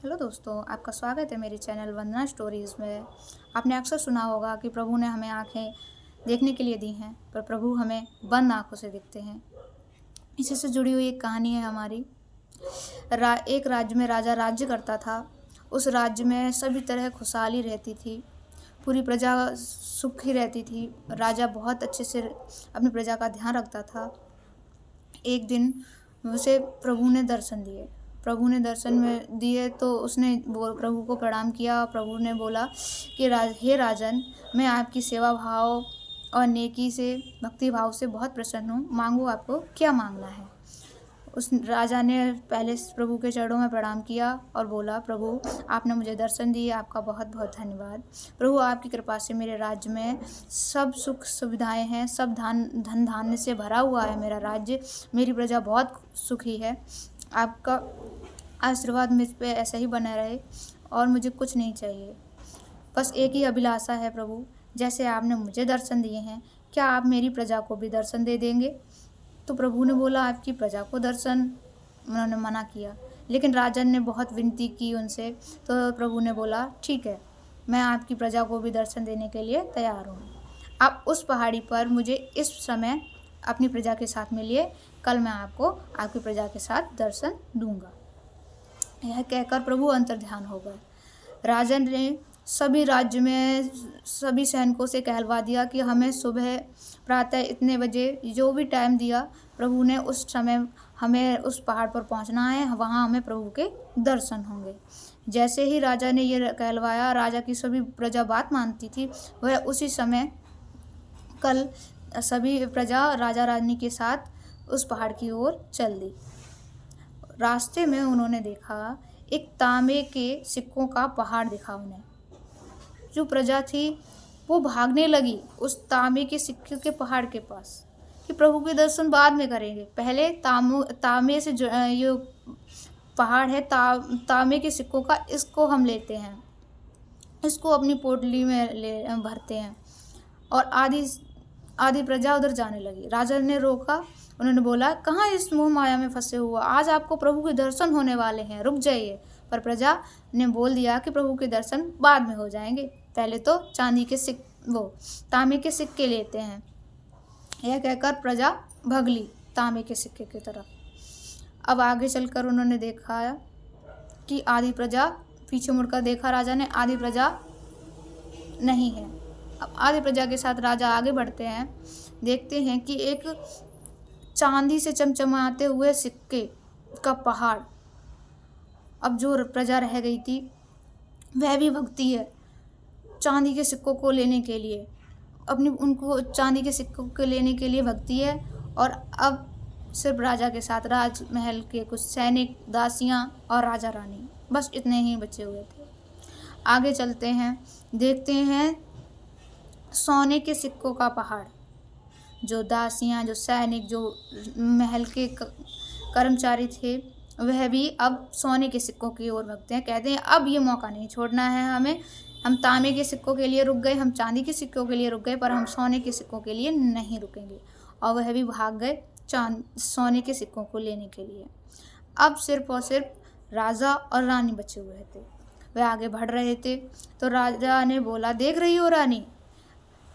Hello दोस्तों, आपका स्वागत है मेरे चैनल वंदना स्टोरीज़ में। आपने अक्सर सुना होगा कि प्रभु ने हमें आँखें देखने के लिए दी हैं, पर प्रभु हमें बंद आँखों से दिखते हैं। इसी से जुड़ी हुई एक कहानी है हमारी। एक राज्य में राजा राज्य करता था। उस राज्य में सभी तरह खुशहाली रहती थी। पूरी प्रजा सुखी रहती थी। राजा बहुत अच्छे से अपनी प्रजा का ध्यान रखता था। एक दिन उसे प्रभु ने दर्शन दिए। प्रभु ने दर्शन में दिए तो उसने प्रभु को प्रणाम किया। प्रभु ने बोला कि हे राजन, मैं आपकी सेवा भाव और नेकी से, भक्ति भाव से बहुत प्रसन्न हूँ। मांगो, आपको क्या मांगना है। उस राजा ने पहले प्रभु के चरणों में प्रणाम किया और बोला, प्रभु, आपने मुझे दर्शन दिए, आपका बहुत बहुत धन्यवाद। प्रभु, आपकी कृपा से मेरे राज्य में सब सुख सुविधाएं हैं, सब धन धान्य से भरा हुआ है मेरा राज्य। मेरी प्रजा बहुत सुखी है। आपका आशीर्वाद मुझ पे ऐसा ही बना रहे और मुझे कुछ नहीं चाहिए। बस एक ही अभिलाषा है प्रभु, जैसे आपने मुझे दर्शन दिए हैं, क्या आप मेरी प्रजा को भी दर्शन दे देंगे। तो प्रभु ने बोला, आपकी प्रजा को दर्शन। उन्होंने मना किया, लेकिन राजन ने बहुत विनती की उनसे। तो प्रभु ने बोला, ठीक है, मैं आपकी प्रजा को भी दर्शन देने के लिए तैयार हूँ। आप उस पहाड़ी पर मुझे इस समय अपनी प्रजा के साथ मिलिए। कल मैं आपको आपकी प्रजा के साथ दर्शन दूंगा। यह कहकर प्रभु अंतर्ध्यान हो गए। राजन ने सभी राज्य में सभी सैनिकों से कहलवा दिया कि हमें सुबह प्रातः इतने बजे, जो भी टाइम दिया प्रभु ने, उस समय हमें उस पहाड़ पर पहुंचना है। वहां हमें प्रभु के दर्शन होंगे। जैसे ही राजा ने ये कहलवाया, राजा की सभी प्रजा बात मानती थी। वह उसी समय कल सभी प्रजा राजा रानी के साथ उस पहाड़ की ओर चल दी। रास्ते में उन्होंने देखा एक तांबे के सिक्कों का पहाड़ दिखा उन्हें। जो प्रजा थी वो भागने लगी उस तांबे के सिक्के के पहाड़ के पास कि प्रभु के दर्शन बाद में करेंगे, पहले तांबे से जो ये पहाड़ है, तांबे के सिक्कों का, इसको हम लेते हैं, इसको अपनी पोटली में भरते हैं। और आधी प्रजा उधर जाने लगी। राजा ने रोका। उन्होंने बोला, कहाँ इस मोह माया में फंसे हुआ, आज आपको प्रभु के दर्शन होने वाले हैं, रुक जाइए। पर प्रजा ने बोल दिया कि प्रभु के दर्शन बाद में हो जाएंगे, पहले तो तांबे के सिक्के लेते हैं। यह कहकर प्रजा भगली तांबे के सिक्के की तरफ। अब आगे चलकर उन्होंने देखा कि आधी प्रजा, पीछे मुड़कर देखा राजा ने, आधी प्रजा नहीं है। अब आधी प्रजा के साथ राजा आगे बढ़ते हैं। देखते हैं कि एक चांदी से चमचमाते हुए सिक्के का पहाड़। अब जो प्रजा रह गई थी वह भी भगती है चांदी के सिक्कों को लेने के लिए, उनको चांदी के सिक्कों को लेने के लिए भगती है। और अब सिर्फ राजा के साथ राजमहल के कुछ सैनिक, दासियां और राजा रानी, बस इतने ही बचे हुए थे। आगे चलते हैं, देखते हैं सोने के सिक्कों का पहाड़। जो दासियां, जो सैनिक, जो महल के कर्मचारी थे, वह भी अब सोने के सिक्कों की ओर भगते हैं। कहते हैं, अब ये मौका नहीं छोड़ना है हमें। हम तांबे के सिक्कों के लिए रुक गए, हम चांदी के सिक्कों के लिए रुक गए, पर हम सोने के सिक्कों के लिए नहीं रुकेंगे। और वह भी भाग गए सोने के सिक्कों को लेने के लिए। अब सिर्फ और सिर्फ राजा और रानी बचे हुए थे। वे आगे बढ़ रहे थे तो राजा ने बोला, देख रही हो रानी,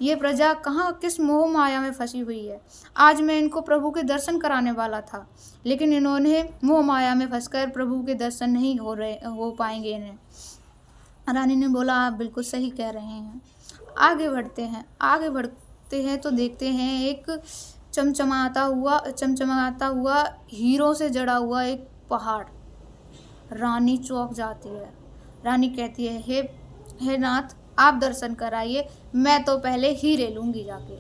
ये प्रजा कहाँ किस मोह माया में फंसी हुई है। आज मैं इनको प्रभु के दर्शन कराने वाला था, लेकिन इन्होंने मोह माया में फंसकर प्रभु के दर्शन नहीं हो पाएंगे इन्हें। रानी ने बोला, आप बिल्कुल सही कह रहे हैं। आगे बढ़ते हैं तो देखते हैं एक चमचमाता हुआ हीरों से जड़ा हुआ एक पहाड़। रानी चौंक जाती है। रानी कहती है, हे नाथ, आप दर्शन कराइए, मैं तो पहले हीरे लूंगी जाके।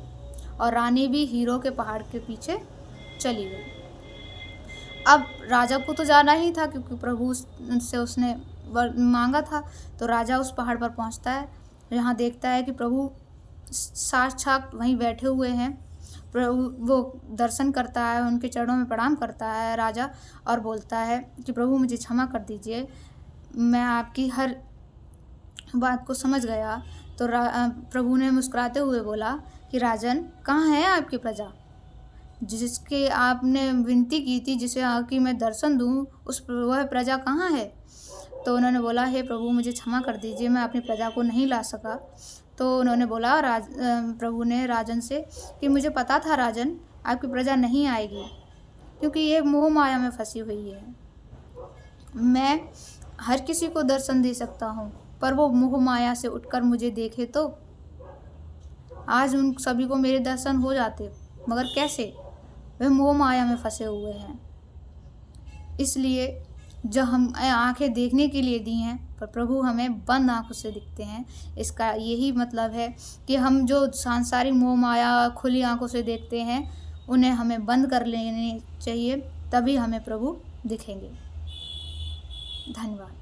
और रानी भी हीरो के पहाड़ के पीछे चली गई। अब राजा को तो जाना ही था, क्योंकि प्रभु से उसने मांगा था। तो राजा उस पहाड़ पर पहुंचता है। यहाँ देखता है कि प्रभु साक्षात वहीं बैठे हुए हैं। प्रभु वो दर्शन करता है, उनके चरणों में प्रणाम करता है राजा, और बोलता है कि प्रभु मुझे क्षमा कर दीजिए, मैं आपकी हर बात को समझ गया। तो प्रभु ने मुस्कुराते हुए बोला कि राजन, कहाँ है आपकी प्रजा, जिसके आपने विनती की थी, जिसे कि मैं दर्शन दूं, वह प्रजा कहाँ है। तो उन्होंने बोला, हे प्रभु मुझे क्षमा कर दीजिए, मैं अपनी प्रजा को नहीं ला सका। तो उन्होंने बोला प्रभु ने राजन से कि मुझे पता था राजन, आपकी प्रजा नहीं आएगी, क्योंकि ये मोह माया में फंसी हुई है। मैं हर किसी को दर्शन दे सकता हूँ, पर वो मोह माया से उठकर मुझे देखे तो। आज उन सभी को मेरे दर्शन हो जाते, मगर कैसे? वे मोह माया में फंसे हुए हैं। इसलिए जो हम आंखें देखने के लिए दी हैं, पर प्रभु हमें बंद आंखों से दिखते हैं। इसका यही मतलब है कि हम जो सांसारिक मोह माया खुली आंखों से देखते हैं, उन्हें हमें बंद कर लेनी चाहिए, तभी हमें प्रभु दिखेंगे। धन्यवाद।